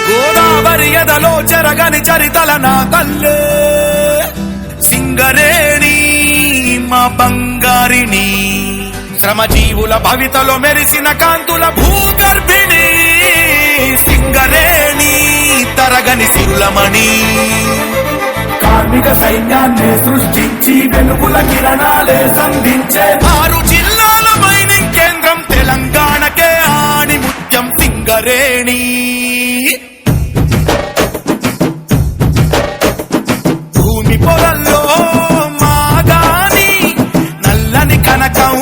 గోదావరి ఎదలో చెరగని చరితల నా తల్లే సింగరేణి మా బంగారిని, శ్రమజీవుల భవితలో మెరిసిన కాంతుల భూగర్భిణి సింగరేణి తరగని సిరులమణి. కార్మిక సైన్యాన్ని సృష్టించి వెలుగుల కిరణాలే సంధించే 6 జిల్లాల మైనింగ్ కేంద్రం తెలంగాణకే ఆణి ముత్యం సింగరేణి. భూమి పొరల్లో మాగాని నల్లని కనకం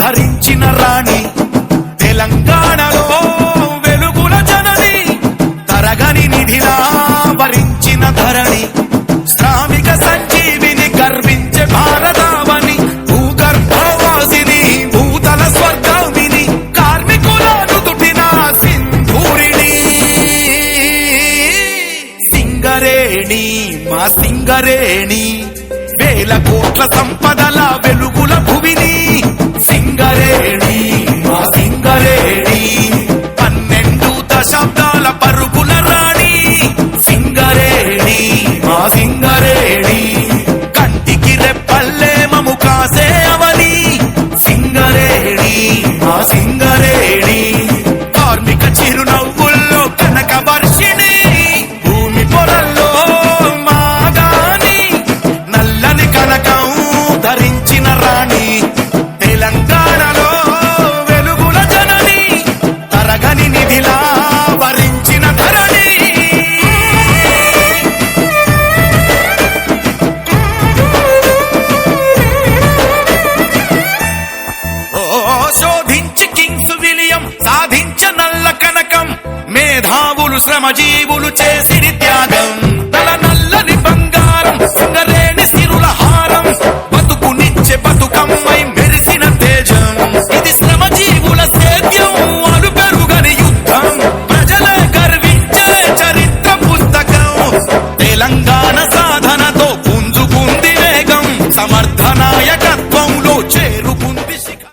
ధరించిన రాణి, తెలంగాణలో వెలుగుల జనని తరగని నిధిలా వరించిన ధరణి, శ్రామిక సంజీవిని గర్వించే భారతావని, భూగర్భవాసిని భూతల స్వర్గామిని, కార్మికుల నుదుటిన సింధూరిణి సింగరేణి మా సింగరేణి, వేల కోట్ల సంపదల వెలుగుల భువిని సింగరేణి మా సింగరేణి, 12 దశాబ్దాల పరుగుల రాణి సింగరేణి మా సింగరేణి, కంటికి రెప్పల్లే మము కాసే అవని సింగరేణి మా సింగరేణి, కార్మిక చిరునవ్వుల్లో కనక వర్షిణి, భూమి పొరల్లో మాగాని నల్లని కనకం ధరించిన రాణి, తెలంగాణలో వెలుగుల జనని తరగని నిధిలా వరించిన ధరణి. శోధించి కింగ్స్ విలియం సాధించ నల్ల కనకం, మేధావులు శ్రమజీవులు చే